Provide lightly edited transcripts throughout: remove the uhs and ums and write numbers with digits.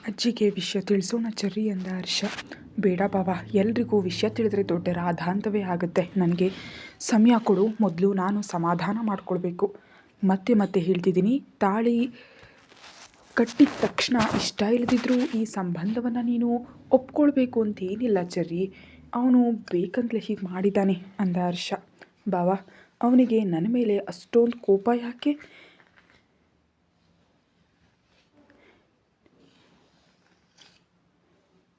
ಅಜ್ಜಿಗೆ ವಿಷಯ ತಿಳಿಸೋಣ ಚರ್ರಿ ಅಂದ ಹರ್ಷ. ಬೇಡ ಬಾವ, ಎಲ್ರಿಗೂ ವಿಷಯ ತಿಳಿದ್ರೆ ದೊಡ್ಡ ರಾಧಾಂತವೇ ಆಗುತ್ತೆ. ನನಗೆ ಸಮಯ ಕೊಡು, ಮೊದಲು ನಾನು ಸಮಾಧಾನ ಮಾಡ್ಕೊಳ್ಬೇಕು. ಮತ್ತೆ ಮತ್ತೆ ಹೇಳ್ತಿದ್ದೀನಿ, ತಾಳಿ ಕಟ್ಟಿದ ತಕ್ಷಣ ಇಷ್ಟ ಇಲ್ಲದಿದ್ರೂ ಈ ಸಂಬಂಧವನ್ನು ನೀನು ಒಪ್ಕೊಳ್ಬೇಕು ಅಂತೇನಿಲ್ಲ ಚರ್ರಿ. ಅವನು ಬೇಕಂತಲೇ ಹೀಗೆ ಮಾಡಿದ್ದಾನೆ ಅಂದ ಹರ್ಷ. ಬಾವ, ಅವನಿಗೆ ನನ್ನ ಮೇಲೆ ಅಷ್ಟೊಂದು ಕೋಪ ಯಾಕೆ?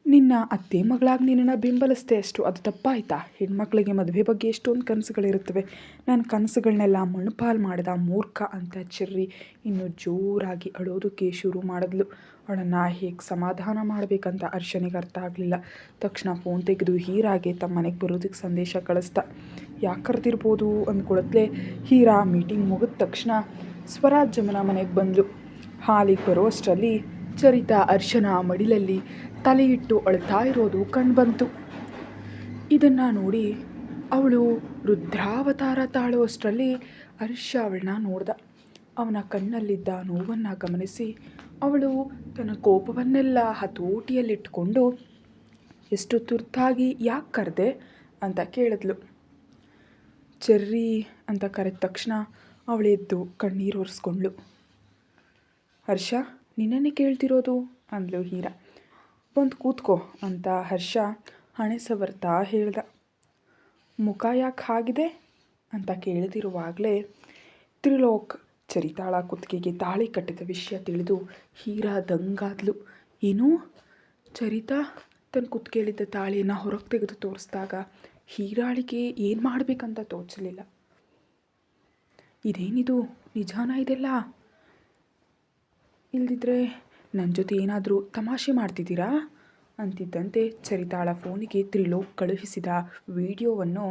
ನಿನ್ನ ಅತ್ತೆ ಮಗಳಾಗಿ ನಿನ್ನನ್ನು ಬೆಂಬಲಿಸ್ದೆ ಅಷ್ಟು, ಅದು ತಪ್ಪಾಯ್ತಾ? ಹೆಣ್ಮಕ್ಳಿಗೆ ಮದುವೆ ಬಗ್ಗೆ ಎಷ್ಟೊಂದು ಕನಸುಗಳಿರುತ್ತವೆ. ನನ್ನ ಕನಸುಗಳನ್ನೆಲ್ಲ ಮಣ್ಣುಪಾಲು ಮಾಡಿದ ಮೂರ್ಖ ಅಂತ ಚೆರ್ರಿ ಇನ್ನು ಜೋರಾಗಿ ಅಳೋದಕ್ಕೆ ಶುರು ಮಾಡಿದ್ಲು. ಅವಳನ್ನು ಹೇಗೆ ಸಮಾಧಾನ ಮಾಡಬೇಕಂತ ಹರ್ಷನಿಗೆ ಅರ್ಥ ಆಗಲಿಲ್ಲ. ತಕ್ಷಣ ಫೋನ್ ತೆಗೆದು ಹೀರಾಗೆ ತಮ್ಮ ಮನೆಗೆ ಬರೋದಕ್ಕೆ ಸಂದೇಶ ಕಳಿಸ್ದ. ಯಾಕೆ ಕರೆದಿರ್ಬೋದು ಅಂದ್ಕೊಳತ್ಲೆ ಹೀರಾ ಮೀಟಿಂಗ್ ಮುಗಿದ ತಕ್ಷಣ ಸ್ವರಾಜ್ಯಮನ ಮನೆಗೆ ಬಂದಳು. ಹಾಲಿಗೆ ಬರೋ ಅಷ್ಟರಲ್ಲಿ ಚರಿತಾ ಹರ್ಷನ ಮಡಿಲಲ್ಲಿ ತಲೆಯಿಟ್ಟು ಅಳ್ತಾ ಇರೋದು ಕಂಡುಬಂತು. ಇದನ್ನು ನೋಡಿ ಅವಳು ರುದ್ರಾವತಾರ ತಾಳುವಷ್ಟರಲ್ಲಿ ಹರ್ಷ ಅವಳನ್ನ ನೋಡ್ದ. ಅವನ ಕಣ್ಣಲ್ಲಿದ್ದ ನೋವನ್ನು ಗಮನಿಸಿ ಅವಳು ತನ್ನ ಕೋಪವನ್ನೆಲ್ಲ ಹತೋಟಿಯಲ್ಲಿಟ್ಟುಕೊಂಡು, ಎಷ್ಟು ತುರ್ತಾಗಿ ಯಾಕೆ ಕರೆದೆ ಅಂತ ಕೇಳಿದ್ಲು. ಚೆರ್ರಿ ಅಂತ ಕರೆದ ತಕ್ಷಣ ಅವಳೆದ್ದು ಕಣ್ಣೀರು ಒರೆಸ್ಕೊಂಡ್ಳು. ಹರ್ಷ, ನಿನ್ನನ್ನೇ ಕೇಳ್ತಿರೋದು ಅಂದ್ಲು ಹೀರಾ. ಬಂದು ಕೂತ್ಕೋ ಅಂತ ಹರ್ಷ ಹಣೆ ಸವರ್ತಾ ಹೇಳ್ದ. ಮುಖ ಯಾಕೆ ಆಗಿದೆ ಅಂತ ಕೇಳ್ತಿರುವಾಗಲೇ ತ್ರಿಲೋಕ್ ಚರಿತಾಳ ಕುತ್ತಿಗೆಗೆ ತಾಳಿ ಕಟ್ಟಿದ ವಿಷಯ ತಿಳಿದು ಹೀರಾ ದಂಗಾದ್ಲು. ಏನು? ಚರಿತಾ ತನ್ನ ಕುತ್ತಿಗೆಯಲ್ಲಿದ್ದ ತಾಳಿಯನ್ನು ಹೊರಗೆ ತೆಗೆದು ತೋರಿಸಿದಾಗ ಹೀರಾಳಿಗೆ ಏನು ಮಾಡಬೇಕಂತ ತೋಚಲಿಲ್ಲ. ಇದೇನಿದು? ನಿಜಾನ ಇದೆಲ್ಲ? ಇಲ್ದಿದ್ರೆ ನನ್ನ ಜೊತೆ ಏನಾದರೂ ತಮಾಷೆ ಮಾಡ್ತಿದ್ದೀರಾ ಅಂತಿದ್ದಂತೆ ಚರಿತಾಳ ಫೋನಿಗೆ ತ್ರಿಲೋಕ್ ಕಳುಹಿಸಿದ ವಿಡಿಯೋವನ್ನು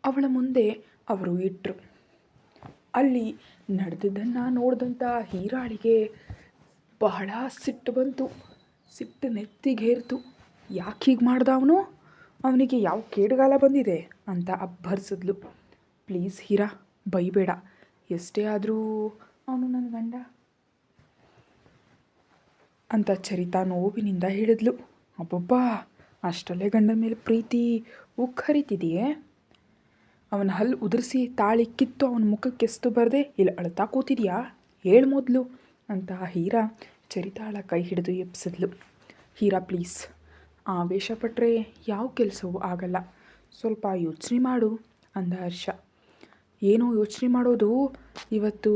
ಅವಳ ಮುಂದೆ ಅವರು ಇಟ್ಟರು. ಅಲ್ಲಿ ನಡೆದದ್ದನ್ನು ನೋಡಿದಂಥ ಹೀರಾಳಿಗೆ ಬಹಳ ಸಿಟ್ಟು ಬಂತು. ಸಿಟ್ಟು ನೆತ್ತಿಗೇರ್ತು. ಯಾಕೆ ಹೀಗೆ ಮಾಡ್ದ ಅವನು? ಅವನಿಗೆ ಯಾವ ಕೇಡುಗಾಲ ಬಂದಿದೆ ಅಂತ ಅಬ್ಬರಿಸಿದ್ಲು. ಪ್ಲೀಸ್ ಹೀರಾ, ಬೈಬೇಡ. ಎಷ್ಟೇ ಆದರೂ ಅವನು ನನ್ನ ಗಂಡ ಅಂತ ಚರಿತಾ ನೋವಿನಿಂದ ಹೇಳಿದ್ಲು. ಅಬ್ಬಬ್ಬಾ, ಅಷ್ಟಲ್ಲೇ ಗಂಡನ ಮೇಲೆ ಪ್ರೀತಿ ಉಕ್ಕರಿತಿದೆಯೇ? ಅವನ ಹಲ್ಲು ಉದುರಿಸಿ ತಾಳಿ ಕಿತ್ತು ಅವನ ಮುಖಕ್ಕೆ ಎಸ್ತು ಬರದೆ ಇಲ್ಲಿ ಅಳ್ತಾ ಕೂತಿದ್ಯಾ? ಹೇಳು ಮೊದಲು ಅಂತ ಹೀರಾ ಚರಿತಾಳ ಕೈ ಹಿಡಿದು ಎಪ್ಸಿದ್ಲು. ಹೀರಾ ಪ್ಲೀಸ್, ಆವೇಶಪಟ್ಟರೆ ಯಾವ ಕೆಲಸವೂ ಆಗಲ್ಲ. ಸ್ವಲ್ಪ ಯೋಚನೆ ಮಾಡು ಅಂದ ಹರ್ಷ. ಏನೋ ಯೋಚನೆ ಮಾಡೋದು? ಇವತ್ತು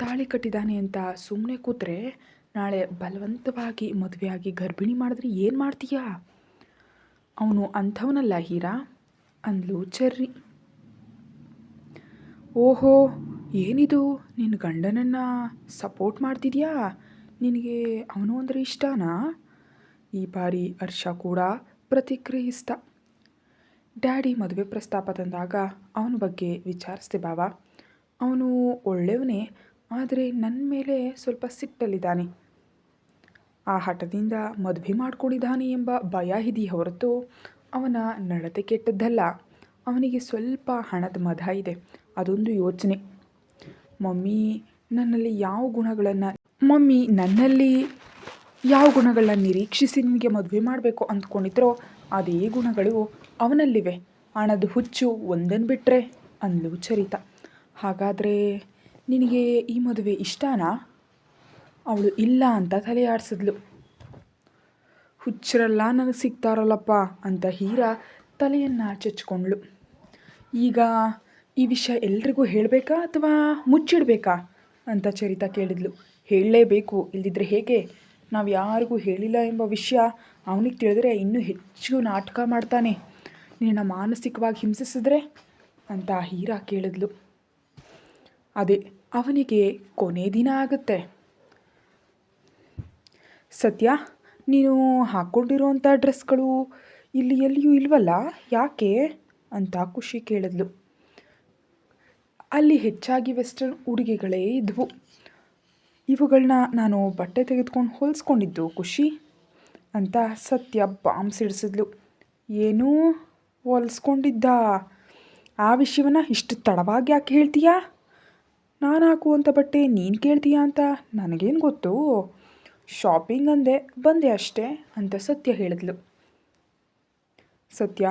ತಾಳಿ ಕಟ್ಟಿದ್ದಾನೆ ಅಂತ ಸುಮ್ಮನೆ ಕೂತ್ರೆ ನಾಳೆ ಬಲವಂತವಾಗಿ ಮದುವೆಯಾಗಿ ಗರ್ಭಿಣಿ ಮಾಡಿದ್ರೆ ಏನು ಮಾಡ್ತೀಯಾ? ಅವನು ಅಂಥವನಲ್ಲ ಹೀರಾ ಅಂದ್ಲು ಚೆರ್ರಿ. ಓಹೋ, ಏನಿದು? ನಿನ್ನ ಗಂಡನನ್ನು ಸಪೋರ್ಟ್ ಮಾಡ್ತಿದ್ಯಾ? ನಿನಗೆ ಅವನು ಅಂದರೆ ಇಷ್ಟನಾ? ಈ ಬಾರಿ ಹರ್ಷ ಕೂಡ ಪ್ರತಿಕ್ರಿಯಿಸ್ದ. ಡ್ಯಾಡಿ ಮದುವೆ ಪ್ರಸ್ತಾಪ ತಂದಾಗ ಅವನ ಬಗ್ಗೆ ವಿಚಾರಿಸ್ದೆ ಬಾವ. ಅವನು ಒಳ್ಳೆಯವನೇ, ಆದರೆ ನನ್ನ ಮೇಲೆ ಸ್ವಲ್ಪ ಸಿಟ್ಟಲ್ಲಿದ್ದಾನೆ. ಆ ಹಠದಿಂದ ಮದುವೆ ಮಾಡ್ಕೊಂಡಿದ್ದಾನೆ ಎಂಬ ಭಯ ಇದೆಯೇ ಹೊರತು ಅವನ ನಡತೆ ಕೆಟ್ಟದ್ದಲ್ಲ. ಅವನಿಗೆ ಸ್ವಲ್ಪ ಹಣದ ಮದ ಇದೆ, ಅದೊಂದು ಯೋಚನೆ. ಮಮ್ಮಿ ನನ್ನಲ್ಲಿ ಯಾವ ಗುಣಗಳನ್ನ ನಿರೀಕ್ಷಿಸಿ ನಿನಗೆ ಮದುವೆ ಮಾಡಬೇಕು ಅಂದ್ಕೊಂಡಿದ್ರೋ ಅದೇ ಗುಣಗಳು ಅವನಲ್ಲಿವೆ. ಹಣದ ಹುಚ್ಚು ಒಂದನ್ನು ಬಿಟ್ಟರೆ ಅಂದ್ಲು ಚರಿತಾ. ಹಾಗಾದರೆ ನಿನಗೆ ಈ ಮದುವೆ ಇಷ್ಟನಾ? ಅವಳು ಇಲ್ಲ ಅಂತ ತಲೆ ಆಡಿಸಿದ್ಲು. ಹುಚ್ಚರೆಲ್ಲ ನನಗೆ ಸಿಗ್ತಾರಲ್ಲಪ್ಪ ಅಂತ ಹೀರಾ ತಲೆಯನ್ನು ಚಚ್ಕೊಂಡ್ಳು. ಈಗ ಈ ವಿಷಯ ಎಲ್ರಿಗೂ ಹೇಳಬೇಕಾ ಅಥವಾ ಮುಚ್ಚಿಡಬೇಕಾ ಅಂತ ಚರಿತಾ ಕೇಳಿದ್ಲು. ಹೇಳಲೇಬೇಕು, ಇಲ್ದಿದ್ರೆ ಹೇಗೆ? ನಾವು ಯಾರಿಗೂ ಹೇಳಿಲ್ಲ ಎಂಬ ವಿಷಯ ಅವನಿಗೆ ತಿಳಿದ್ರೆ ಇನ್ನೂ ಹೆಚ್ಚು ನಾಟಕ ಮಾಡ್ತಾನೆ. ನಿನ್ನ ಮಾನಸಿಕವಾಗಿ ಹಿಂಸಿಸಿದ್ರೆ ಅಂತ ಹೀರಾ ಕೇಳಿದ್ಲು. ಅದೇ ಅವನಿಗೆ ಕೊನೆ ದಿನ ಆಗುತ್ತೆ. ಸತ್ಯ, ನೀನು ಹಾಕ್ಕೊಂಡಿರೋಂಥ ಡ್ರೆಸ್ಗಳು ಇಲ್ಲಿ ಎಲ್ಲಿಯೂ ಇಲ್ವಲ್ಲ, ಯಾಕೆ ಅಂತ ಖುಷಿ ಕೇಳಿದ್ಲು. ಅಲ್ಲಿ ಹೆಚ್ಚಾಗಿ ವೆಸ್ಟರ್ನ್ ಉಡುಗೆಗಳೇ ಇದ್ವು. ಇವುಗಳನ್ನ ನಾನು ಬಟ್ಟೆ ತೆಗೆದುಕೊಂಡು ಹೊಲಿಸ್ಕೊಂಡಿದ್ದು ಖುಷಿ ಅಂತ ಸತ್ಯ ಬಾಂಬ್ ಸಿಡಿಸಿದ್ಲು. ಏನೂ ಹೊಲಿಸ್ಕೊಂಡಿದ್ದ? ಆ ವಿಷಯವನ್ನು ಇಷ್ಟು ತಡವಾಗಿ ಯಾಕೆ ಹೇಳ್ತೀಯಾ? ನಾನು ಹಾಕುವಂಥ ಬಟ್ಟೆ ನೀನು ಕೇಳ್ತೀಯಾ ಅಂತ ನನಗೇನು ಗೊತ್ತು? ಶಾಪಿಂಗ್ ಅಂದೆ ಬಂದೆ ಅಷ್ಟೇ ಅಂತ ಸತ್ಯ ಹೇಳಿದ್ಲು. ಸತ್ಯ,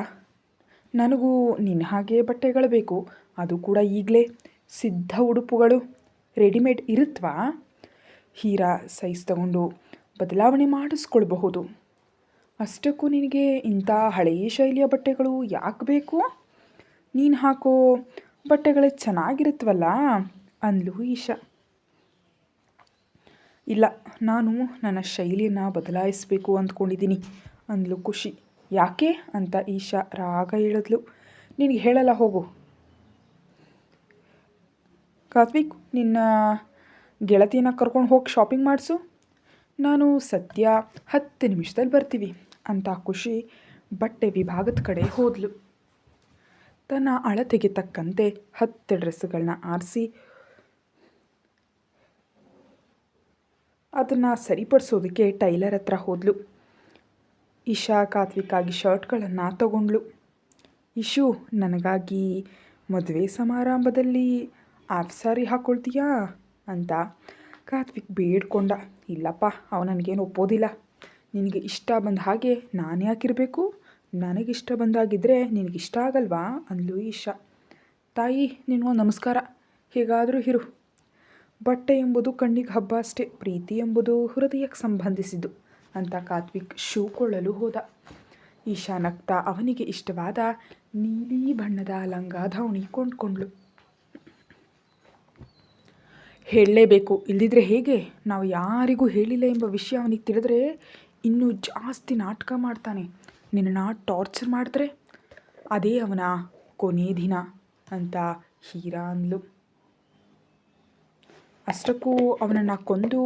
ನನಗೂ ನಿನ್ನ ಹಾಗೆ ಬಟ್ಟೆಗಳು ಬೇಕು, ಅದು ಕೂಡ ಈಗಲೇ ಸಿದ್ಧ ಉಡುಪುಗಳು ರೆಡಿಮೇಡ್ ಇರುತ್ವಾ? ಹೀರಾ ಸೈಜ್ ತಗೊಂಡು ಬದಲಾವಣೆ ಮಾಡಿಸ್ಕೊಳ್ಬಹುದು. ಅಷ್ಟಕ್ಕೂ ನಿನಗೆ ಇಂಥ ಹಳೆಯ ಶೈಲಿಯ ಬಟ್ಟೆಗಳು ಯಾಕೆ ಬೇಕು? ನೀನು ಹಾಕೋ ಬಟ್ಟೆಗಳೇ ಚೆನ್ನಾಗಿರುತ್ತವಲ್ಲ ಅಂದ್ಲು ಈಶಾ. ಇಲ್ಲ, ನಾನು ನನ್ನ ಶೈಲಿಯನ್ನು ಬದಲಾಯಿಸಬೇಕು ಅಂದ್ಕೊಂಡಿದ್ದೀನಿ ಅಂದ್ಲು ಖುಷಿ. ಯಾಕೆ ಅಂತ ಈಶಾ ರಾಗ ಹೇಳಿದ್ಲು. ನಿನಗೆ ಹೇಳಲ್ಲ, ಹೋಗು. ಕಾರ್ತಿಕ್, ನಿನ್ನ ಗೆಳತಿಯನ್ನು ಕರ್ಕೊಂಡು ಹೋಗಿ ಶಾಪಿಂಗ್ ಮಾಡಿಸು. ನಾನು ಸದ್ಯ 10 ನಿಮಿಷದಲ್ಲಿ ಬರ್ತೀವಿ ಅಂತ ಖುಷಿ ಬಟ್ಟೆ ವಿಭಾಗದ ಕಡೆ ಹೋದ್ಲು. ತನ್ನ ಅಳತೆಗೆ ತಕ್ಕಂತೆ 10 ಡ್ರೆಸ್ಸುಗಳನ್ನ ಆರಿಸಿ ಅದನ್ನು ಸರಿಪಡಿಸೋದಕ್ಕೆ ಟೈಲರ್ ಹತ್ರ ಹೋದ್ಲು. ಇಶಾ ಕಾರ್ತಿಕ್ಕಾಗಿ ಶರ್ಟ್ಗಳನ್ನು ತಗೊಂಡ್ಳು. ಇಶು, ನನಗಾಗಿ ಮದುವೆ ಸಮಾರಂಭದಲ್ಲಿ ಆಫ್ ಸಾರಿ ಹಾಕ್ಕೊಳ್ತೀಯಾ ಅಂತ ಕಾರ್ತಿಕ್ ಬೇಡ್ಕೊಂಡ. ಇಲ್ಲಪ್ಪ, ಅವ ನನಗೇನು ಒಪ್ಪೋದಿಲ್ಲ. ನಿನಗೆ ಇಷ್ಟ ಬಂದ ಹಾಗೆ ನಾನು ಯಾಕಿರಬೇಕು? ನನಗಿಷ್ಟ ಬಂದಾಗಿದ್ದರೆ ನಿನಗಿಷ್ಟ ಆಗಲ್ವಾ ಅಂದ್ಲು ಈಶಾ. ತಾಯಿ, ನಿನಗೊಂದು ನಮಸ್ಕಾರ, ಹೇಗಾದರೂ ಇರು. ಬಟ್ಟೆ ಎಂಬುದು ಕಣ್ಣಿಗೆ ಹಬ್ಬ ಅಷ್ಟೇ, ಪ್ರೀತಿ ಎಂಬುದು ಹೃದಯಕ್ಕೆ ಸಂಬಂಧಿಸಿದ್ದು ಅಂತ ಕಾರ್ತಿಕ್ ಶೂ ಕೊಳ್ಳಲು ಹೋದ. ಈಶಾ ನಗ್ತಾ ಅವನಿಗೆ ಇಷ್ಟವಾದ ನೀಲಿ ಬಣ್ಣದ ಲಂಗ ಧಾವಣಿ ಕೊಂಡ್ಕೊಂಡ್ಳು. ಹೇಳಲೇಬೇಕು, ಇಲ್ದಿದ್ರೆ ಹೇಗೆ? ನಾವು ಯಾರಿಗೂ ಹೇಳಿಲ್ಲ ಎಂಬ ವಿಷಯ ಅವನಿಗೆ ತಿಳಿದ್ರೆ ಇನ್ನೂ ಜಾಸ್ತಿ ನಾಟಕ ಮಾಡ್ತಾನೆ. ನಿನ್ನನ್ನು ಟಾರ್ಚರ್ ಮಾಡಿದ್ರೆ ಅದೇ ಅವನ ಕೊನೆ ದಿನ ಅಂತ ಹೀರಾ ಅಂದ್ಲು. ಅಷ್ಟಕ್ಕೂ ಅವನನ್ನು ಕೊಂದು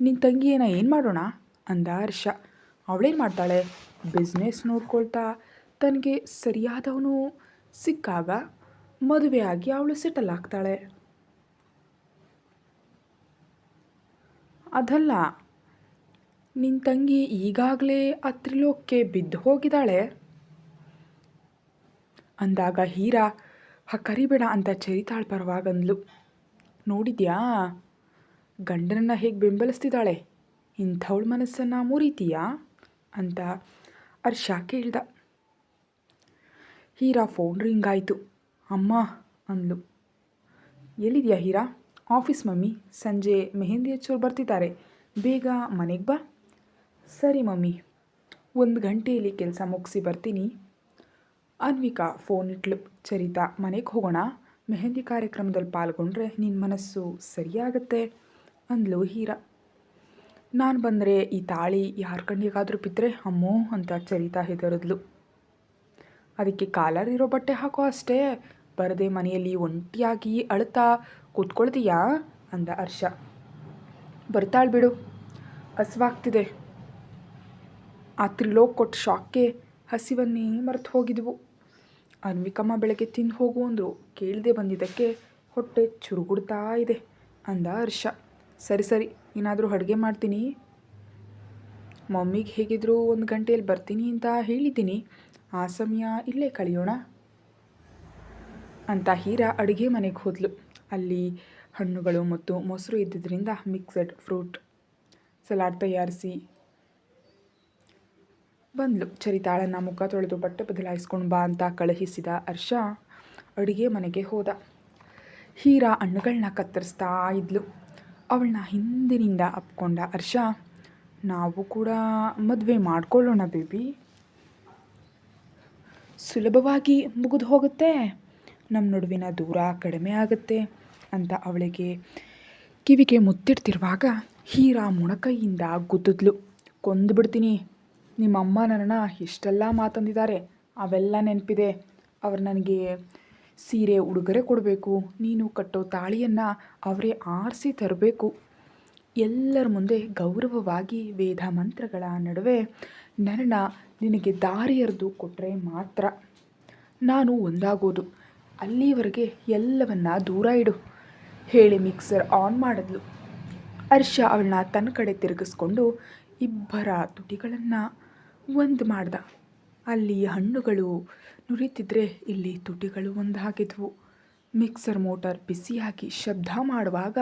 ನಿನ್ನ ತಂಗಿಯನ್ನ ಏನು ಮಾಡೋಣ ಅಂದ ಹರ್ಷ. ಅವಳೇನು ಮಾಡ್ತಾಳೆ? ಬಿಸ್ನೆಸ್ ನೋಡ್ಕೊಳ್ತಾ ತನಗೆ ಸರಿಯಾದವನು ಸಿಕ್ಕಾಗ ಮದುವೆ ಆಗಿ ಅವಳು ಸೆಟಲ್ ಆಗ್ತಾಳೆ. ಅದಲ್ಲ, ನಿನ್ನ ತಂಗಿ ಈಗಾಗಲೇ ಆ ತ್ರಿಲೋಕಕ್ಕೆ ಬಿದ್ದು ಹೋಗಿದ್ದಾಳೆ ಅಂದಾಗ ಹೀರಾ ಕರಿಬೇಡ ಅಂತ ಚರಿತಾಳ ಪರವಾಗಂದ್ಲು. ನೋಡಿದ್ಯಾ ಗಂಡನನ್ನು ಹೇಗೆ ಬೆಂಬಲಿಸ್ತಿದ್ದಾಳೆ? ಇಂಥವಳ ಮನಸ್ಸನ್ನು ಮುರಿತೀಯಾ ಅಂತ ಹರ್ಷ ಕೇಳ್ದ. ಹೀರಾ ಫೋನ್ ರಿಂಗ್ ಆಯಿತು. ಅಮ್ಮ ಅಂದ್ಲು. ಎಲ್ಲಿದೆಯಾ ಹೀರಾ? ಆಫೀಸ್ ಮಮ್ಮಿ, ಸಂಜೆ ಮೆಹಂದಿ ಹಚ್ಚೋರು ಬರ್ತಿದ್ದಾರೆ, ಬೇಗ ಮನೆಗೆ ಬಾ. ಸರಿ ಮಮ್ಮಿ, 1 ಗಂಟೆಯಲ್ಲಿ ಕೆಲಸ ಮುಗಿಸಿ ಬರ್ತೀನಿ. ಅನ್ವಿಕಾ ಫೋನ್ ಇಟ್ಲು. ಚರಿತಾ, ಮನೆಗೆ ಹೋಗೋಣ, ಮೆಹಂದಿ ಕಾರ್ಯಕ್ರಮದಲ್ಲಿ ಪಾಲ್ಗೊಂಡ್ರೆ ನಿನ್ನ ಮನಸ್ಸು ಸರಿಯಾಗತ್ತೆ ಅಂದ್ಲು ಹೀರಾ. ನಾನು ಬಂದರೆ ಈ ತಾಳಿ ಯಾರ ಕಣ್ಣಿಗಾದರೂ ಬಿದ್ದರೆ ಅಮ್ಮೋ ಅಂತ ಚರಿತಾ ಹೆದರಿದ್ಲು. ಅದಕ್ಕೆ ಕಾಲರ್ ಇರೋ ಬಟ್ಟೆ ಹಾಕೋ ಅಷ್ಟೇ, ಬರದೆ ಮನೆಯಲ್ಲಿ ಒಂಟಿಯಾಗಿ ಅಳ್ತಾ ಕೂತ್ಕೊಳ್ತೀಯಾ ಅಂದ ಹರ್ಷ. ಬರ್ತಾಳೆ ಬಿಡು, ಹಸಿವಾಗ್ತಿದೆ. ಆ ತ್ರಿಲೋಕ್ ಕೊಟ್ಟ ಶಾಕ್ಗೆ ಹಸಿವನ್ನೇ ಮರೆತು ಹೋಗಿದ್ವು. ಅನ್ವಿಕಮ್ಮ ಬೆಳಗ್ಗೆ ತಿಂದು ಹೋಗು ಅಂದರು, ಕೇಳದೆ ಬಂದಿದ್ದಕ್ಕೆ ಹೊಟ್ಟೆ ಚುರುಗುಡ್ತಾ ಇದೆ ಅಂದ ಹರ್ಷ. ಸರಿ, ಏನಾದರೂ ಅಡುಗೆ ಮಾಡ್ತೀನಿ. ಮಮ್ಮಿಗೆ ಹೇಗಿದ್ರು 1 ಗಂಟೆಯಲ್ಲಿ ಬರ್ತೀನಿ ಅಂತ ಹೇಳಿದ್ದೀನಿ, ಆ ಸಮಯ ಇಲ್ಲೇ ಕಳೆಯೋಣ ಅಂತ ಹೀರಾ ಅಡುಗೆ ಮನೆಗೆ ಹೋದ್ಲು. ಅಲ್ಲಿ ಹಣ್ಣುಗಳು ಮತ್ತು ಮೊಸರು ಇದ್ದಿದ್ದರಿಂದ ಮಿಕ್ಸಡ್ ಫ್ರೂಟ್ ಸಲಾಡ್ ತಯಾರಿಸಿ ಬಂದ್ಲು. ಚರಿತಾಳನ್ನು ಮುಖ ತೊಳೆದು ಬಟ್ಟೆ ಬದಲಾಯಿಸ್ಕೊಂಡು ಬಾ ಅಂತ ಕಳುಹಿಸಿದ ಹರ್ಷ ಅಡುಗೆ ಮನೆಗೆ ಹೋದ. ಹೀರಾ ಹಣ್ಣುಗಳನ್ನ ಕತ್ತರಿಸ್ತಾ ಇದ್ಲು. ಅವಳನ್ನ ಹಿಂದಿನಿಂದ ಅಪ್ಕೊಂಡ ಹರ್ಷ, ನಾವು ಕೂಡ ಮದುವೆ ಮಾಡ್ಕೊಳ್ಳೋಣ ಬೇಬಿ, ಸುಲಭವಾಗಿ ಮುಗಿದು ಹೋಗುತ್ತೆ, ನಮ್ಮ ನಡುವಿನ ದೂರ ಕಡಿಮೆ ಆಗುತ್ತೆ ಅಂತ ಅವಳಿಗೆ ಕಿವಿಗೆ ಮುತ್ತಿಡ್ತಿರುವಾಗ ಹೀರಾ ಮೊಣಕೈಯಿಂದ ಗುದ್ದಿದ್ಲು. ಕೊಂದುಬಿಡ್ತೀನಿ, ನಿಮ್ಮಮ್ಮ ನನ್ನನ್ನು ಎಷ್ಟೆಲ್ಲ ಮಾತಂದಿದ್ದಾರೆ, ಅವೆಲ್ಲ ನೆನಪಿದೆ. ಅವ್ರು ನನಗೆ ಸೀರೆ ಉಡುಗೊರೆ ಕೊಡಬೇಕು, ನೀನು ಕಟ್ಟೋ ತಾಳಿಯನ್ನು ಅವರೇ ಆರಿಸಿ ತರಬೇಕು, ಎಲ್ಲರ ಮುಂದೆ ಗೌರವವಾಗಿ ವೇದ ಮಂತ್ರಗಳ ನಡುವೆ ನನ್ನನ್ನು ನಿನಗೆ ದಾರಿ ಎರೆದು ಕೊಟ್ಟರೆ ಮಾತ್ರ ನಾನು ಒಂದಾಗೋದು, ಅಲ್ಲಿವರೆಗೆ ಎಲ್ಲವನ್ನ ದೂರ ಇಡು ಹೇಳಿ ಮಿಕ್ಸರ್ ಆನ್ ಮಾಡಿದ್ಲು. ಹರ್ಷ ಅವಳನ್ನ ತನ್ನ ಕಡೆ ತಿರುಗಿಸ್ಕೊಂಡು ಇಬ್ಬರ ತುಟಿಗಳನ್ನು ಒಂದು ಮಾಡ್ದ. ಅಲ್ಲಿ ಹಣ್ಣುಗಳು ನುರಿತಿದ್ರೆ ಇಲ್ಲಿ ತುಟಿಗಳು ಒಂದಾಗಿದ್ವು. ಮಿಕ್ಸರ್ ಮೋಟಾರ್ ಬಿಸಿಯಾಗಿ ಶಬ್ದ ಮಾಡುವಾಗ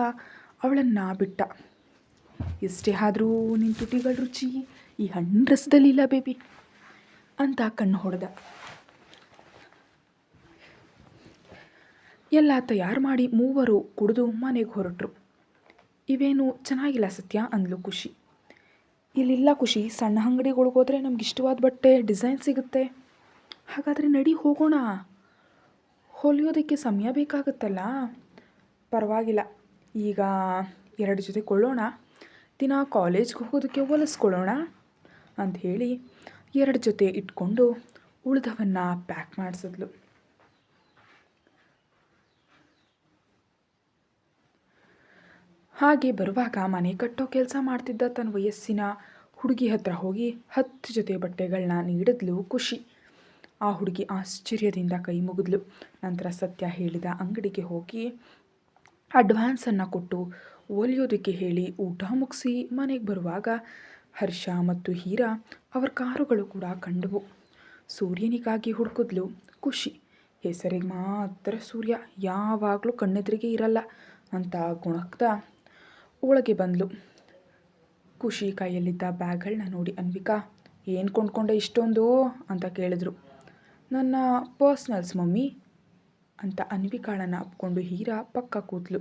ಅವಳನ್ನು ಬಿಟ್ಟ. ಎಷ್ಟೇ ಆದರೂ ನಿನ್ನ ತುಟಿಗಳ ರುಚಿ ಈ ಹಣ್ಣಿನ ರಸದಲ್ಲಿಲ್ಲ ಬೇಬಿ ಅಂತ ಕಣ್ಣು ಹೊಡೆದ. ಎಲ್ಲ ತಯಾರು ಮಾಡಿ ಮೂವರು ಕುಡಿದು ಮನೆಗೆ ಹೊರಟರು. ಇವೇನು ಚೆನ್ನಾಗಿಲ್ಲ ಸತ್ಯ ಅಂದ್ಲು ಖುಷಿ. ಇಲ್ಲಿಲ್ಲ ಖುಷಿ, ಸಣ್ಣ ಅಂಗಡಿಗಳಿಗೆ ಹೋದರೆ ನಮ್ಗೆ ಇಷ್ಟವಾದ ಬಟ್ಟೆ ಡಿಸೈನ್ ಸಿಗುತ್ತೆ. ಹಾಗಾದರೆ ನಡಿ ಹೋಗೋಣ. ಹೊಲಿಯೋದಕ್ಕೆ ಸಮಯ ಬೇಕಾಗುತ್ತಲ್ಲ. ಪರವಾಗಿಲ್ಲ, ಈಗ 2 ಜೊತೆ ಕೊಳ್ಳೋಣ, ದಿನ ಕಾಲೇಜ್ಗೆ ಹೋಗೋದಕ್ಕೆ ಹೊಲಿಸ್ಕೊಳ್ಳೋಣ ಅಂತ ಹೇಳಿ 2 ಜೊತೆ ಇಟ್ಕೊಂಡು ಉಳಿದವನ್ನು ಪ್ಯಾಕ್ ಮಾಡಿಸಿದ್ಲು. ಹಾಗೆ ಬರುವಾಗ ಮನೆ ಕಟ್ಟೋ ಕೆಲಸ ಮಾಡ್ತಿದ್ದ ತನ್ನ ವಯಸ್ಸಿನ ಹುಡುಗಿ ಹತ್ರ ಹೋಗಿ 10 ಜೊತೆ ಬಟ್ಟೆಗಳನ್ನ ನೀಡಿದ್ಲು ಖುಷಿ. ಆ ಹುಡುಗಿ ಆಶ್ಚರ್ಯದಿಂದ ಕೈ ಮುಗಿದ್ಲು. ನಂತರ ಸತ್ಯ ಹೇಳಿದ ಅಂಗಡಿಗೆ ಹೋಗಿ ಅಡ್ವಾನ್ಸನ್ನು ಕೊಟ್ಟು ಹೊಲಿಯೋದಕ್ಕೆ ಹೇಳಿ ಊಟ ಮುಗಿಸಿ ಮನೆಗೆ ಬರುವಾಗ ಹರ್ಷ ಮತ್ತು ಹೀರಾ ಅವರ ಕಾರುಗಳು ಕೂಡ ಕಂಡವು. ಸೂರ್ಯನಿಗಾಗಿ ಹುಡುಕಿದ್ಲು ಖುಷಿ. ಹೆಸರಿಗೆ ಮಾತ್ರ ಸೂರ್ಯ, ಯಾವಾಗಲೂ ಕಣ್ಣೆದುರಿಗೆ ಇರಲ್ಲ ಅಂತ ಗುಣಕ್ದ ಒಳಗೆ ಬಂದಳು. ಖುಷಿ ಕೈಯಲ್ಲಿದ್ದ ಬ್ಯಾಗ್ಗಳನ್ನ ನೋಡಿ ಅನ್ವಿಕಾ, ಏನು ಕೊಂಡ್ಕೊಂಡೆ ಇಷ್ಟೊಂದು ಅಂತ ಕೇಳಿದ್ರು. ನನ್ನ ಪರ್ಸ್ನಲ್ಸ್ ಮಮ್ಮಿ ಅಂತ ಅನ್ವಿಕಾಳನ್ನು ಅಪ್ಕೊಂಡು ಹೀರಾ ಪಕ್ಕ ಕೂತ್ಲು.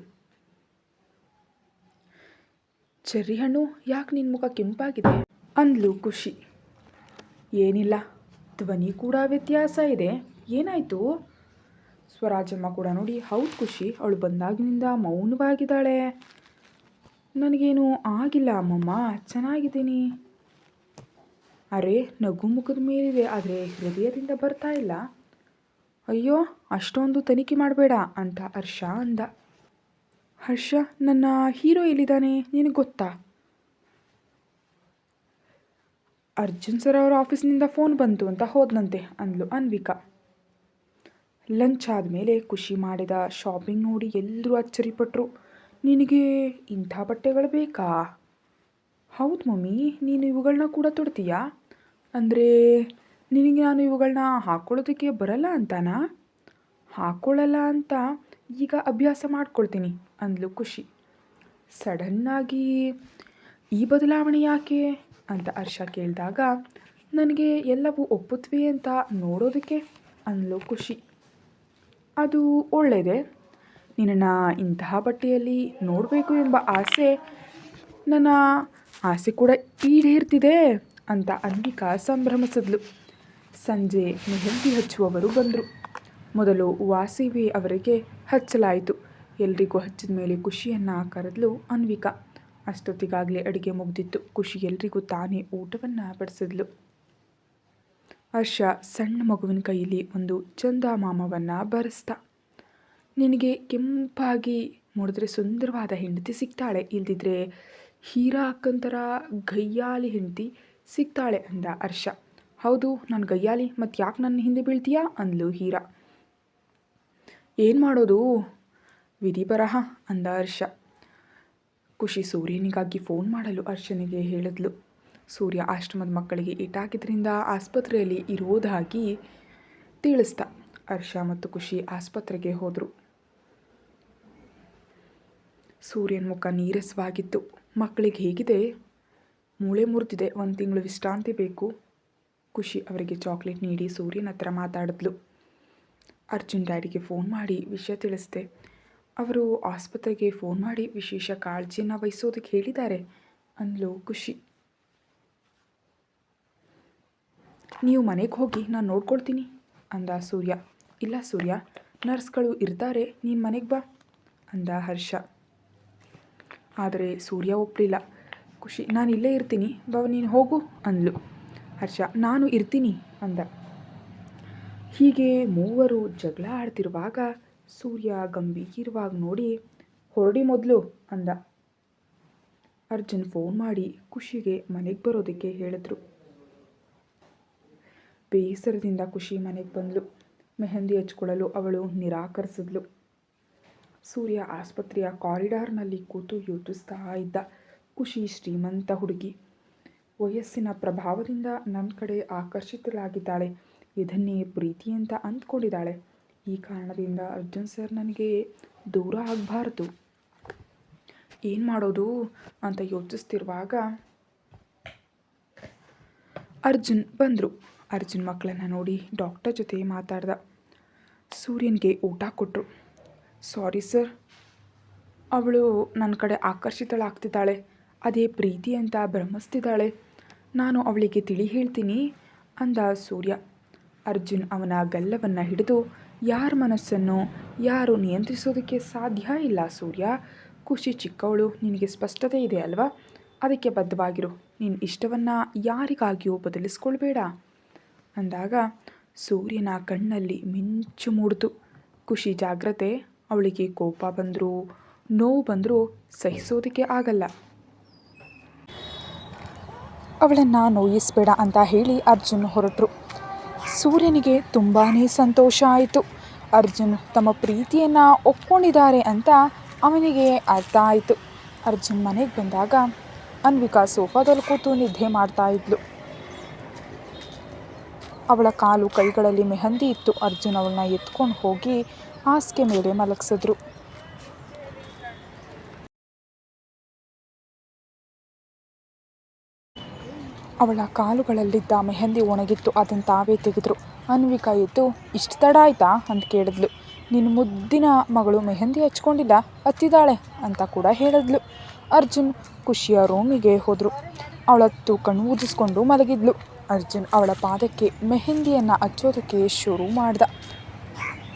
ಚೆರ್ರಿ ಹಣ್ಣು, ಯಾಕೆ ನಿನ್ನ ಮುಖ ಕೆಂಪಾಗಿದೆ ಅಂದ್ಲು ಖುಷಿ. ಏನಿಲ್ಲ, ಧ್ವನಿ ಕೂಡ ವ್ಯತ್ಯಾಸ ಇದೆ, ಏನಾಯಿತು? ಸ್ವರಾಜಮ್ಮ ಕೂಡ ನೋಡಿ, ಹೌದು ಖುಷಿ, ಅವಳು ಬಂದಾಗಿನಿಂದ ಮೌನವಾಗಿದ್ದಾಳೆ. ನನಗೇನು ಆಗಿಲ್ಲ ಅಮ್ಮಮ್ಮ, ಚೆನ್ನಾಗಿದ್ದೀನಿ. ಅರೆ, ನಗು ಮುಖದ ಮೇಲಿದೆ, ಆದರೆ ಹೃದಯದಿಂದ ಬರ್ತಾ ಇಲ್ಲ. ಅಯ್ಯೋ, ಅಷ್ಟೊಂದು ತನಿಖೆ ಮಾಡಬೇಡ ಅಂತ ಹರ್ಷ ಅಂದ. ಹರ್ಷ, ನನ್ನ ಹೀರೋ ಎಲ್ಲಿದ್ದಾನೆ ನಿನಗೆ ಗೊತ್ತಾ? ಅರ್ಜುನ್ ಸರ್ ಅವರ ಆಫೀಸ್ನಿಂದ ಫೋನ್ ಬಂತು ಅಂತ ಹೋದ್ನಂತೆ ಅಂದ್ಲು ಅನ್ವಿಕಾ. ಲಂಚ್ ಆದಮೇಲೆ ಖುಷಿ ಮಾಡಿದ ಶಾಪಿಂಗ್ ನೋಡಿ ಎಲ್ಲರೂ ಅಚ್ಚರಿಪಟ್ಟರು. ನಿನಗೆ ಇಂಥ ಬಟ್ಟೆಗಳು ಬೇಕಾ? ಹೌದು ಮಮ್ಮಿ, ನೀನು ಇವುಗಳನ್ನ ಕೂಡ ತೊಡ್ತೀಯಾ? ಅಂದರೆ ನಿನಗೆ ನಾನು ಇವುಗಳನ್ನ ಹಾಕ್ಕೊಳ್ಳೋದಕ್ಕೆ ಬರಲ್ಲ ಅಂತಾನಾ? ಹಾಕ್ಕೊಳ್ಳಲ್ಲ ಅಂತ ಈಗ ಅಭ್ಯಾಸ ಮಾಡ್ಕೊಳ್ತೀನಿ ಅಂದ್ಲು ಖುಷಿ. ಸಡನ್ನಾಗಿ ಈ ಬದಲಾವಣೆ ಯಾಕೆ ಅಂತ ಹರ್ಷ ಕೇಳಿದಾಗ, ನನಗೆ ಎಲ್ಲವೂ ಒಪ್ಪುತ್ತವೆ ಅಂತ ನೋಡೋದಕ್ಕೆ ಅಂದ್ಲು ಖುಷಿ. ಅದು ಒಳ್ಳೆಯದೇ, ನಿನ್ನನ್ನು ಇಂತಹ ಬಟ್ಟೆಯಲ್ಲಿ ನೋಡಬೇಕು ಎಂಬ ಆಸೆ, ನನ್ನ ಆಸೆ ಕೂಡ ಈಡೇರ್ತಿದೆ ಅಂತ ಅನ್ವಿಕಾ ಸಂಭ್ರಮಿಸಿದ್ಲು. ಸಂಜೆ ಮೆಹಂದಿ ಹಚ್ಚುವವರು ಬಂದರು. ಮೊದಲು ವಾಸವಿ ಅವರಿಗೆ ಹಚ್ಚಲಾಯಿತು. ಎಲ್ರಿಗೂ ಹಚ್ಚಿದ ಮೇಲೆ ಖುಷಿಯನ್ನು ಕರೆದ್ಲು ಅನ್ವಿಕಾ. ಅಷ್ಟೊತ್ತಿಗಾಗಲೇ ಅಡುಗೆ ಮುಗಿದಿತ್ತು. ಖುಷಿ ಎಲ್ರಿಗೂ ತಾನೇ ಊಟವನ್ನು ಬಡಿಸಿದ್ಲು. ಹರ್ಷ ಸಣ್ಣ ಮಗುವಿನ ಕೈಯಲ್ಲಿ ಒಂದು ಚಂದಮಾಮವನ್ನು ಬರೆಸ್ದ. ನಿನಗೆ ಕೆಂಪಾಗಿ ಮುಡಿದ್ರೆ ಸುಂದರವಾದ ಹೆಂಡತಿ ಸಿಗ್ತಾಳೆ, ಇಲ್ದಿದ್ರೆ ಹೀರಾ ಅಕ್ಕಂತರ ಗಯ್ಯಾಲಿ ಹೆಂಡತಿ ಸಿಗ್ತಾಳೆ ಅಂದ ಹರ್ಷ. ಹೌದು, ನಾನು ಗಯ್ಯಾಲಿ, ಮತ್ತು ಯಾಕೆ ನನ್ನ ಹಿಂದೆ ಬೀಳ್ತೀಯಾ ಅಂದ್ಲು ಹೀರಾ. ಏನು ಮಾಡೋದು, ವಿಧಿ ಬರಹ ಅಂದ ಹರ್ಷ. ಖುಷಿ ಸೂರ್ಯನಿಗಾಗಿ ಫೋನ್ ಮಾಡಲು ಹರ್ಷನಿಗೆ ಹೇಳಿದ್ಲು. ಸೂರ್ಯ ಆಶ್ರಮದ ಮಕ್ಕಳಿಗೆ ಏಟಾಗಿದ್ದರಿಂದ ಆಸ್ಪತ್ರೆಯಲ್ಲಿ ಇರುವುದಾಗಿ ತಿಳಿಸ್ದ. ಹರ್ಷ ಮತ್ತು ಖುಷಿ ಆಸ್ಪತ್ರೆಗೆ ಹೋದರು. ಸೂರ್ಯನ ಮುಖ ನೀರಸವಾಗಿತ್ತು. ಮಕ್ಕಳಿಗೆ ಹೇಗಿದೆ? ಮೂಳೆ ಮುರಿದಿದೆ, 1 ತಿಂಗಳು ವಿಶ್ರಾಂತಿ ಬೇಕು. ಖುಷಿ ಅವರಿಗೆ ಚಾಕ್ಲೇಟ್ ನೀಡಿ ಸೂರ್ಯನ ಹತ್ರ ಮಾತಾಡಿದ್ಲು. ಅರ್ಜುನ್ ಡ್ಯಾಡಿಗೆ ಫೋನ್ ಮಾಡಿ ವಿಷಯ ತಿಳಿಸ್ದೆ. ಅವರು ಆಸ್ಪತ್ರೆಗೆ ಫೋನ್ ಮಾಡಿ ವಿಶೇಷ ಕಾಳಜಿಯನ್ನು ವಹಿಸೋದಕ್ಕೆ ಹೇಳಿದ್ದಾರೆ ಅಂದ್ಲು ಖುಷಿ. ನೀವು ಮನೆಗೆ ಹೋಗಿ, ನಾನು ನೋಡ್ಕೊಳ್ತೀನಿ ಅಂದ ಸೂರ್ಯ. ಇಲ್ಲ ಸೂರ್ಯ, ನರ್ಸ್ಗಳು ಇರ್ತಾರೆ, ನೀನು ಮನೆಗೆ ಬಾ ಅಂದ ಹರ್ಷ. ಆದರೆ ಸೂರ್ಯ ಒಪ್ಪಲಿಲ್ಲ. ಖುಷಿ, ನಾನು ಇಲ್ಲೇ ಇರ್ತೀನಿ, ಬಾವ ನೀನು ಹೋಗು ಅಂದ್ಲು. ಹರ್ಷ, ನಾನು ಇರ್ತೀನಿ ಅಂದ. ಹೀಗೆ ಮೂವರು ಜಗಳ ಆಡ್ತಿರುವಾಗ ಸೂರ್ಯ ಗಂಭೀರವಾಗಿ ನೋಡಿ, ಹೊರಡಿ ಮೊದಲು ಅಂದ. ಅರ್ಜುನ್ ಫೋನ್ ಮಾಡಿ ಖುಷಿಗೆ ಮನೆಗೆ ಬರೋದಕ್ಕೆ ಹೇಳಿದ್ರು. ಬೇಸರದಿಂದ ಖುಷಿ ಮನೆಗೆ ಬಂದಳು. ಮೆಹಂದಿ ಹಚ್ಕೊಳ್ಳಲು ಅವಳು ನಿರಾಕರಿಸಿದ್ಲು. ಸೂರ್ಯ ಆಸ್ಪತ್ರೆಯ ಕಾರಿಡಾರ್ನಲ್ಲಿ ಕೂತು ಯೋಚಿಸ್ತಾ ಇದ್ದ. ಖುಷಿ ಶ್ರೀಮಂತ ಹುಡುಗಿ, ವಯಸ್ಸಿನ ಪ್ರಭಾವದಿಂದ ನನ್ನ ಕಡೆ ಆಕರ್ಷಿತಳಾಗಿದ್ದಾಳೆ. ಇದನ್ನೇ ಪ್ರೀತಿ ಅಂತ ಅಂದ್ಕೊಂಡಿದ್ದಾಳೆ. ಈ ಕಾರಣದಿಂದ ಅರ್ಜುನ್ ಸರ್ ನನಗೆ ದೂರ ಆಗಬಾರ್ದು. ಏನು ಮಾಡೋದು ಅಂತ ಯೋಚಿಸ್ತಿರುವಾಗ ಅರ್ಜುನ್ ಬಂದರು. ಅರ್ಜುನ್ ಮಕ್ಕಳನ್ನು ನೋಡಿ ಡಾಕ್ಟರ್ ಜೊತೆ ಮಾತಾಡ್ದ. ಸೂರ್ಯನಿಗೆ ಊಟ ಕೊಟ್ಟರು. ಸಾರಿ ಸರ್, ಅವಳು ನನ್ನ ಕಡೆ ಆಕರ್ಷಿತಳಾಗ್ತಿದ್ದಾಳೆ, ಅದೇ ಪ್ರೀತಿ ಅಂತ ಭ್ರಮಿಸ್ತಿದ್ದಾಳೆ. ನಾನು ಅವಳಿಗೆ ತಿಳಿ ಹೇಳ್ತೀನಿ ಅಂದ ಸೂರ್ಯ. ಅರ್ಜುನ್ ಅವನ ಗಲ್ಲವನ್ನು ಹಿಡಿದು, ಯಾರ ಮನಸ್ಸನ್ನು ಯಾರು ನಿಯಂತ್ರಿಸೋದಕ್ಕೆ ಸಾಧ್ಯ ಇಲ್ಲ ಸೂರ್ಯ. ಖುಷಿ ಚಿಕ್ಕವಳು, ನಿನಗೆ ಸ್ಪಷ್ಟತೆ ಇದೆ ಅಲ್ವಾ? ಅದಕ್ಕೆ ಬದ್ಧವಾಗಿರು. ನಿನ್ನ ಇಷ್ಟವನ್ನು ಯಾರಿಗಾಗಿಯೂ ಬದಲಿಸ್ಕೊಳ್ಬೇಡ ಅಂದಾಗ ಸೂರ್ಯನ ಕಣ್ಣಲ್ಲಿ ಮಿಂಚು ಮೂಡಿತು. ಖುಷಿ ಜಾಗ್ರತೆ, ಅವಳಿಗೆ ಕೋಪ ಬಂದರೂ ನೋವು ಬಂದರೂ ಸಹಿಸೋದಕ್ಕೆ ಆಗಲ್ಲ. ಅವಳನ್ನು ನೋಯಿಸಬೇಡ ಅಂತ ಹೇಳಿ ಅರ್ಜುನ್ ಹೊರಟರು. ಸೂರ್ಯನಿಗೆ ತುಂಬಾ ಸಂತೋಷ ಆಯಿತು. ಅರ್ಜುನ್ ತಮ್ಮ ಪ್ರೀತಿಯನ್ನು ಒಪ್ಕೊಂಡಿದ್ದಾರೆ ಅಂತ ಅವನಿಗೆ ಅರ್ಥ ಆಯಿತು. ಅರ್ಜುನ್ ಮನೆಗೆ ಬಂದಾಗ ಅನ್ವಿಕಾ ಸೋಫಾದಲ್ಲಿ ಕೂತು ನಿದ್ದೆ ಮಾಡ್ತಾ ಇದ್ಲು. ಅವಳ ಕಾಲು ಕೈಗಳಲ್ಲಿ ಮೆಹಂದಿ ಇತ್ತು. ಅರ್ಜುನ್ ಅವಳನ್ನ ಎತ್ಕೊಂಡು ಹೋಗಿ ಹಾಸಿಗೆ ಮೇಲೆ ಮಲಗಿಸಿದ್ರು. ಅವಳ ಕಾಲುಗಳಲ್ಲಿದ್ದ ಮೆಹಂದಿ ಒಣಗಿತ್ತು. ಅದನ್ನು ತಾವೇ ತೆಗೆದ್ರು. ಅನ್ವಿಕಾ ಎದ್ದು, ಇಷ್ಟು ತಡ ಆಯ್ತಾ ಅಂತ ಕೇಳಿದ್ಲು. ನಿನ್ನ ಮುದ್ದಿನ ಮಗಳು ಮೆಹಂದಿ ಹಚ್ಕೊಂಡಿಲ್ಲ, ಹತ್ತಿದ್ದಾಳೆ ಅಂತ ಕೂಡ ಹೇಳಿದ್ಲು. ಅರ್ಜುನ್ ಖುಷಿಯ ರೂಮಿಗೆ ಹೋದರು. ಅವಳತ್ತು ಕಣ್ಣು ಊದಿಸ್ಕೊಂಡು ಮಲಗಿದ್ಲು. ಅರ್ಜುನ್ ಅವಳ ಪಾದಕ್ಕೆ ಮೆಹಂದಿಯನ್ನು ಹಚ್ಚೋದಕ್ಕೆ ಶುರು ಮಾಡ್ದ.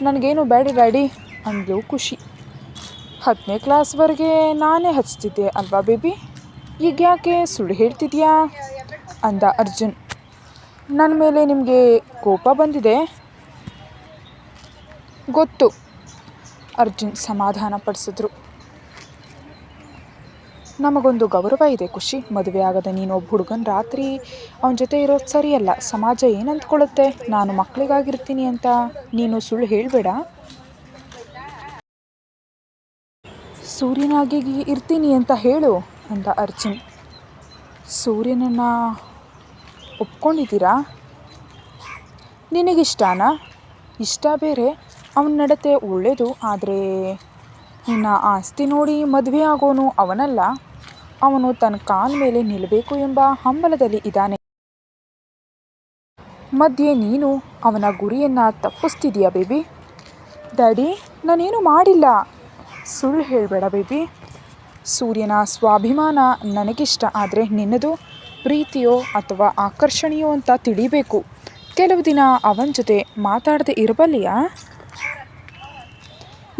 ನನಗೇನು ಬೇಡ ಡ್ಯಾಡಿ ಅಂದ್ಲು ಖುಷಿ. 10ನೇ ಕ್ಲಾಸ್ವರೆಗೆ ನಾನೇ ಹಚ್ತಿದ್ದೆ ಅಲ್ವಾ ಬೇಬಿ, ಈಗ ಯಾಕೆ ಸುಳ್ಳು ಹೇಳ್ತಿದ್ಯಾ ಅಂದ ಅರ್ಜುನ್. ನನ್ನ ಮೇಲೆ ನಿಮಗೆ ಕೋಪ ಬಂದಿದೆ ಗೊತ್ತು, ಅರ್ಜುನ್ ಸಮಾಧಾನ ಪಡಿಸಿದ್ರು. ನಮಗೊಂದು ಗೌರವ ಇದೆ ಖುಷಿ. ಮದುವೆ ಆಗದ ನೀನು ಒಬ್ಬ ಹುಡುಗನ ರಾತ್ರಿ ಅವನ ಜೊತೆ ಇರೋದು ಸರಿಯಲ್ಲ. ಸಮಾಜ ಏನು ಅಂದ್ಕೊಳ್ಳುತ್ತೆ? ನಾನು ಮಕ್ಕಳಿಗಾಗಿರ್ತೀನಿ ಅಂತ ನೀನು ಸುಳ್ಳು ಹೇಳಬೇಡ. ಸೂರ್ಯನಾಗಿ ಇರ್ತೀನಿ ಅಂತ ಹೇಳು ಅಂದ ಅರ್ಜುನ್. ಸೂರ್ಯನನ್ನು ಒಪ್ಕೊಂಡಿದ್ದೀರಾ? ನಿನಗಿಷ್ಟನಾ? ಇಷ್ಟ ಬೇರೆ, ಅವನ ನಡತೆ ಒಳ್ಳೆಯದು. ಆದರೆ ನಿನ್ನ ಆಸ್ತಿ ನೋಡಿ ಮದುವೆ ಆಗೋನು ಅವನಲ್ಲ. ಅವನು ತನ್ನ ಕಾಲ ಮೇಲೆ ನಿಲ್ಲಬೇಕು ಎಂಬ ಹಂಬಲದಲ್ಲಿ ಇದ್ದಾನೆ. ಮಧ್ಯೆ ನೀನು ಅವನ ಗುರಿಯನ್ನು ತಪ್ಪಿಸ್ತಿದೀಯ ಬೇಬಿ. ಡ್ಯಾಡಿ, ನಾನೇನು ಮಾಡಿಲ್ಲ. ಸುಳ್ಳು ಹೇಳಬೇಡ ಬೇಬಿ. ಸೂರ್ಯನ ಸ್ವಾಭಿಮಾನ ನನಗಿಷ್ಟ, ಆದರೆ ನಿನ್ನದು ಪ್ರೀತಿಯೋ ಅಥವಾ ಆಕರ್ಷಣೆಯೋ ಅಂತ ತಿಳಿಬೇಕು. ಕೆಲವು ದಿನ ಅವನ ಜೊತೆ ಮಾತಾಡದೆ ಇರಬಲ್ಲಿಯಾ?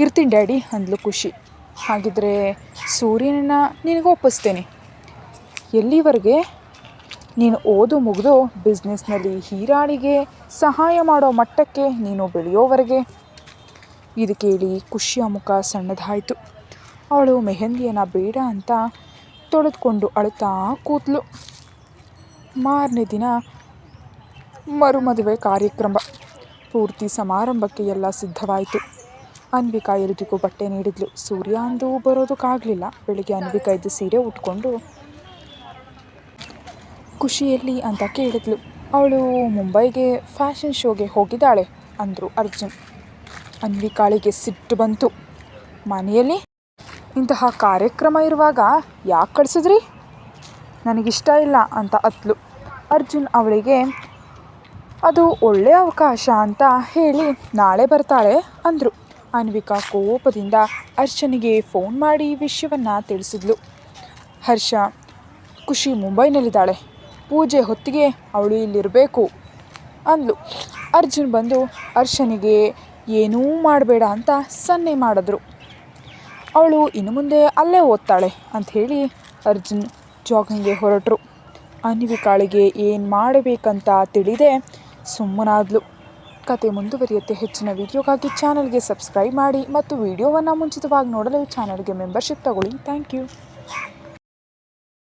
ಇರ್ತೀನಿ ಡ್ಯಾಡಿ ಅಂದ್ಲು ಖುಷಿ. ಹಾಗಿದ್ರೆ ಸೂರ್ಯನನ್ನು ನಿನಗೆ ಒಪ್ಪಿಸ್ತೇನೆ. ಎಲ್ಲಿವರೆಗೆ? ನೀನು ಓದು ಮುಗಿದು ಬಿಸ್ನೆಸ್ನಲ್ಲಿ ಹೀರಾಳಿಗೆ ಸಹಾಯ ಮಾಡೋ ಮಟ್ಟಕ್ಕೆ ನೀನು ಬೆಳೆಯೋವರೆಗೆ. ಇದು ಕೇಳಿ ಖುಷಿಯ ಮುಖ ಸಣ್ಣದಾಯಿತು. ಅವಳು ಮೆಹಂದಿಯನ್ನು ಬೇಡ ಅಂತ ತೊಳೆದುಕೊಂಡು ಅಳುತ್ತಾ ಕೂತ್ಲು. ಮಾರನೇ ದಿನ ಮರುಮದುವೆ ಕಾರ್ಯಕ್ರಮ. ಪೂರ್ತಿ ಸಮಾರಂಭಕ್ಕೆ ಎಲ್ಲ ಸಿದ್ಧವಾಯಿತು. ಅನ್ವಿಕಾ ಎಲ್ರಿಗೂ ಬಟ್ಟೆ ನೀಡಿದ್ಲು. ಸೂರ್ಯ ಅಂದು ಬರೋದಕ್ಕಾಗಲಿಲ್ಲ. ಬೆಳಿಗ್ಗೆ ಅನ್ವಿಕಾ ಇದ್ದು ಸೀರೆ ಉಟ್ಕೊಂಡು ಖುಷಿಯಲ್ಲಿ ಅಂತ ಕೇಳಿದ್ಲು. ಅವಳು ಮುಂಬೈಗೆ ಫ್ಯಾಷನ್ ಶೋಗೆ ಹೋಗಿದ್ದಾಳೆ ಅಂದರು ಅರ್ಜುನ್. ಅನ್ವಿಕಾಳಿಗೆ ಸಿಟ್ಟು ಬಂತು. ಮನೆಯಲ್ಲಿ ಇಂತಹ ಕಾರ್ಯಕ್ರಮ ಇರುವಾಗ ಯಾಕೆ ಕಳಿಸಿದ್ರಿ? ನನಗಿಷ್ಟ ಇಲ್ಲ ಅಂತ ಅತ್ಲು. ಅರ್ಜುನ್ ಅವಳಿಗೆ ಅದು ಒಳ್ಳೆಯ ಅವಕಾಶ ಅಂತ ಹೇಳಿ ನಾಳೆ ಬರ್ತಾಳೆ ಅಂದರು. ಅನ್ವಿಕಾ ಕೋಪದಿಂದ ಹರ್ಷನಿಗೆ ಫೋನ್ ಮಾಡಿ ವಿಷಯವನ್ನು ತಿಳಿಸಿದ್ಲು. ಹರ್ಷ, ಖುಷಿ ಮುಂಬೈನಲ್ಲಿದ್ದಾಳೆ, ಪೂಜೆ ಹೊತ್ತಿಗೆ ಅವಳು ಇಲ್ಲಿರಬೇಕು ಅಂದ್ಲು. ಅರ್ಜುನ್ ಬಂದು ಹರ್ಷನಿಗೆ ಏನೂ ಮಾಡಬೇಡ ಅಂತ ಸನ್ನೆ ಮಾಡಿದ್ರು. ಅವಳು ಇನ್ನು ಮುಂದೆ ಅಲ್ಲೇ ಓದ್ತಾಳೆ ಅಂಥೇಳಿ ಅರ್ಜುನ್ ಜಾಗಿಂಗ್ಗೆ ಹೊರಟರು. ಅನ್ವಿಕಾಳಿಗೆ ಏನು ಮಾಡಬೇಕಂತ ತಿಳಿದೇ ಸುಮ್ಮನಾದ್ಲು. ಕತೆ ಮುಂದುವರಿಯುತ್ತೆ. ಹೆಚ್ಚಿನ ವಿಡಿಯೋಗಾಗಿ ಚಾನಲ್ಗೆ ಸಬ್ಸ್ಕ್ರೈಬ್ ಮಾಡಿ ಮತ್ತು ವಿಡಿಯೋವನ್ನು ಮುಂಚಿತವಾಗಿ ನೋಡಲು ಚಾನಲ್ಗೆ ಮೆಂಬರ್ಶಿಪ್ ತಗೊಳ್ಳಿ. Thank you.